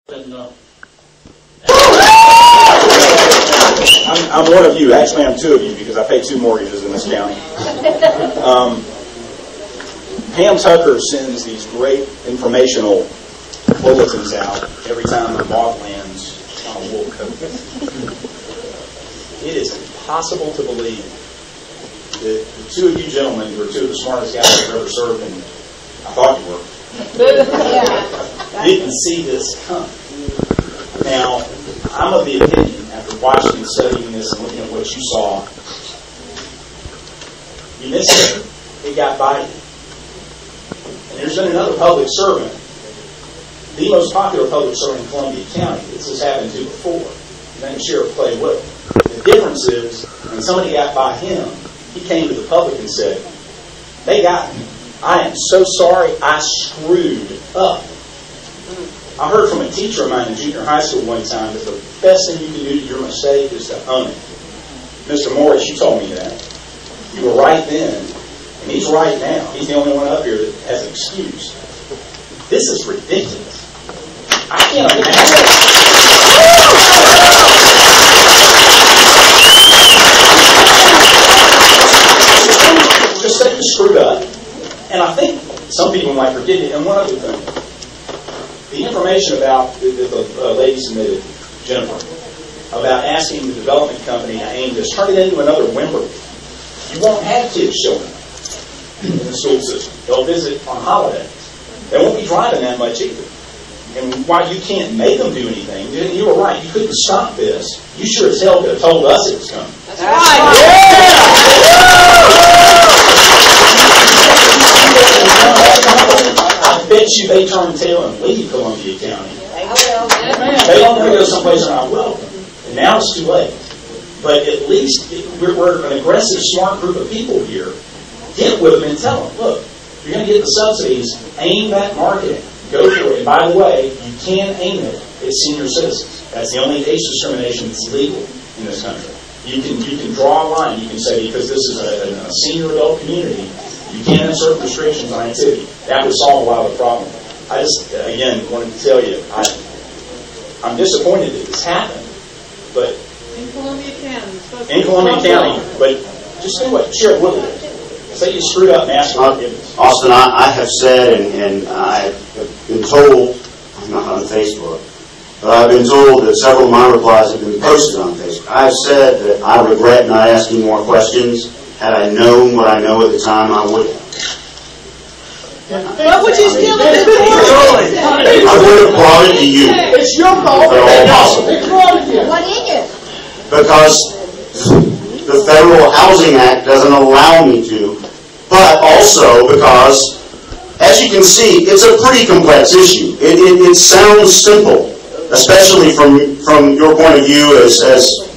I'm one of you. Actually, I'm two of you because I pay 2 mortgages in this county. Pam Tucker sends these great informational bulletins out every time her dog lands on a wool coat. It is impossible to believe that the 2 of you gentlemen, who are 2 of the smartest guys I've ever served, and I thought you were, didn't see this come. Now, I'm of the opinion, after watching and studying this and looking at what you saw, you missed it. It got by you. And there's been another public servant, the most popular public servant in Columbia County, this has happened to before. His name is Sheriff Clay Wood. The difference is, when somebody got by him, he came to the public and said, "They got me. I am so sorry I screwed up." I heard from a teacher of mine in junior high school one time that the best thing you can do to your mistake is to own it. Mr. Morris, you told me that. You were right then, and he's right now. He's the only one up here that has an excuse. This is ridiculous. I can't imagine. Just say you screwed up, and I think some people might forget it. And one other thing. The information about the lady submitted, Jennifer, about asking the development company to aim this, turn it into another Wimberley. You won't have kids showing up in the school system. They'll visit on holidays. They won't be driving that much either. And while you can't make them do anything, you were right. You couldn't stop this. You sure as hell could have told us it was coming. That's right. I bet you they turn tail and leave Columbia County. They don't want to go someplace they're not welcome. And now it's too late. But at least we're an aggressive, smart group of people here. Get with them and tell them, look, you're going to get the subsidies. Aim that marketing. Go for it. And by the way, you can aim it at senior citizens. That's the only age discrimination that's legal in this country. You can draw a line. You can say, because this is a senior adult community, you can't have certain restrictions on activity. That would solve a lot of the problem. I just, again, wanted to tell you, I'm disappointed that this happened, but in Columbia County. But just do what Sheriff Wood did. Say you screwed up and ask for forgiveness. Austin, I have said, and I have been told, I'm not on Facebook, but I've been told that several of my replies have been posted on Facebook. I've said that I regret not asking more questions. Had I known what I know at the time, I would have. What would you still have been doing? I would have brought it to you. It's your fault. If at all possible. What is it? Because the Federal Housing Act doesn't allow me to, but also because, as you can see, it's a pretty complex issue. It sounds simple, especially from your point of view as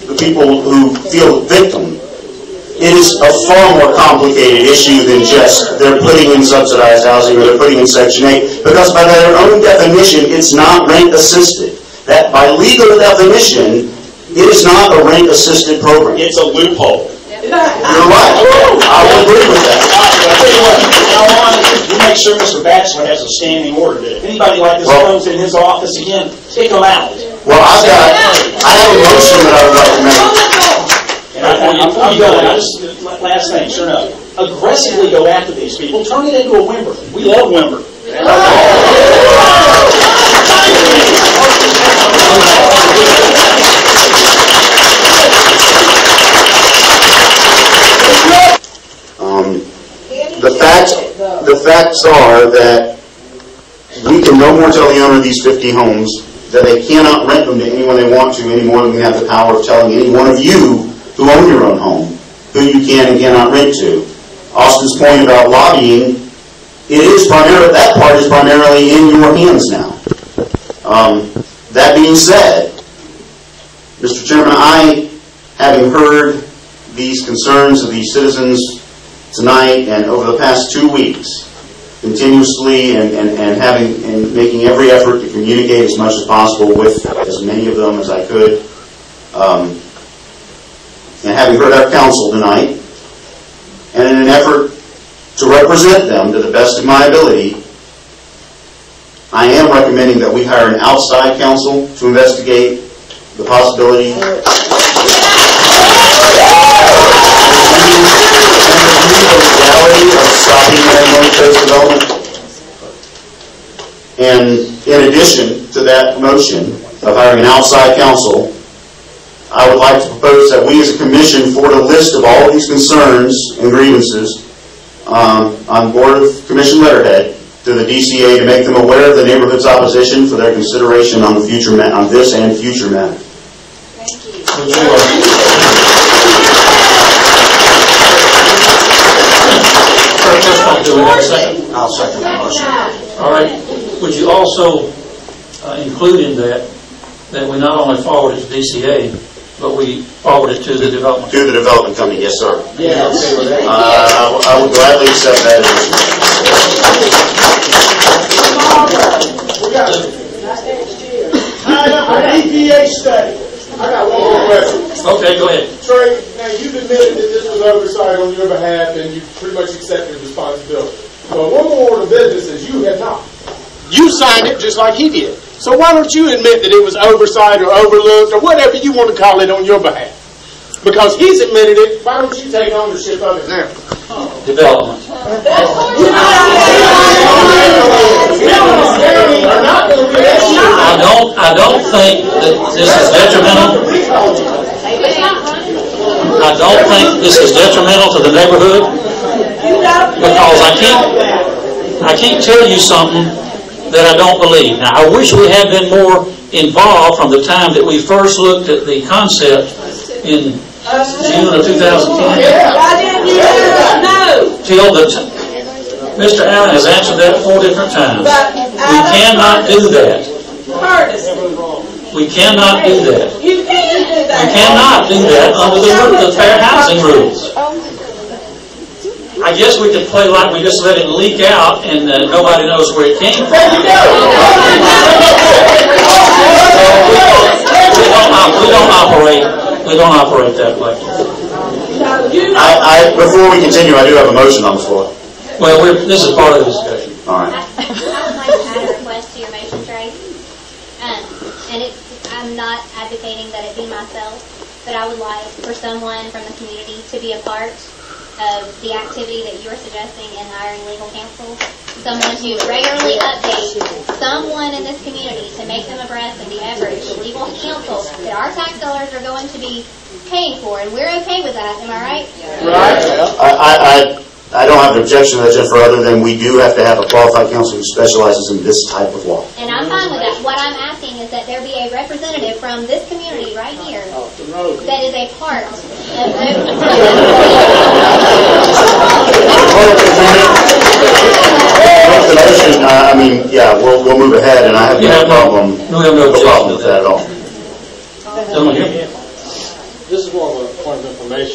the people who feel the victim. It is a far more complicated issue than just they're putting in subsidized housing or they're putting in Section 8, because by their own definition, it's not rent-assisted. That by legal definition, it is not a rent-assisted program. It's a loophole. You're right. I will agree with that. I'll tell you what, now on, you make sure Mr. Batchelor has a standing order that if anybody like this comes in his office again, kick them out. Well, I have a motion that I would like to make. And before you go, last thing, sure enough, aggressively go after these people. Turn it into a Wimberley. We love Wimberley. The facts are that we can no more tell the owner of these 50 homes that they cannot rent them to anyone they want to any more than we have the power of telling any one of you who own your own home who you can and cannot rent to. Austin's point about lobbying, that part is primarily in your hands now. That being said, Mr. Chairman, having heard these concerns of these citizens tonight and over the past 2 weeks, continuously and making every effort to communicate as much as possible with as many of them as I could, and having heard our counsel tonight, and in an effort to represent them to the best of my ability, I am recommending that we hire an outside counsel to investigate the possibility and review the legality of stopping Magnolia+Trace development. And in addition to that motion of hiring an outside counsel, I would like to propose that we as a commission forward a list of all of these concerns and grievances on Board of Commission letterhead to the DCA to make them aware of the neighborhood's opposition for their consideration on the future on this and future matters. Thank you. Do we have a second? I'll second the motion. All right. Would you also include in that we not only forward it to DCA, but we forward it to the development? To the development company, yes, sir. Yes. I would gladly accept that. We got an EPA study. I got one more question. Okay, go ahead. Trey, now you've admitted that this was oversight on your behalf and you pretty much accepted responsibility. But one more order of business is you have not. You signed it just like he did. So why don't you admit that it was oversight or overlooked or whatever you want to call it on your behalf? Because he's admitted it, why don't you take ownership of it now? Development. I don't think that this is detrimental. I don't think this is detrimental to the neighborhood because I can't tell you something that I don't believe. Now, I wish we had been more involved from the time that we first looked at the concept in June of 2010. Till Mr. Allen has answered that 4 different times. We cannot do that. We cannot do that. You can do that. We cannot do that under the fair housing rules. I guess we could play like we just let it leak out and nobody knows where it came from. We don't operate that way. Before we continue, I do have a motion on the floor. Well, this is part of the discussion. All right. I would like to add a request to your motion, Trey. I'm not advocating that it be myself, but I would like for someone from the community to be a part of the activity that you're suggesting in hiring legal counsel. Someone who regularly updates someone in this community to make them abreast of the average legal counsel that our tax dollars are going to be paying for, and we're okay with that. Am I right? Right. I don't have an objection to that, Jennifer, other than we do have to have a qualified counsel who specializes in this type of law. And I'm fine with that. What I'm asking is that there be a representative from this community right here that is a part of the motion. I mean, yeah, we'll move ahead, and I have no problem with that at all. Someone here? This is more of a point of information.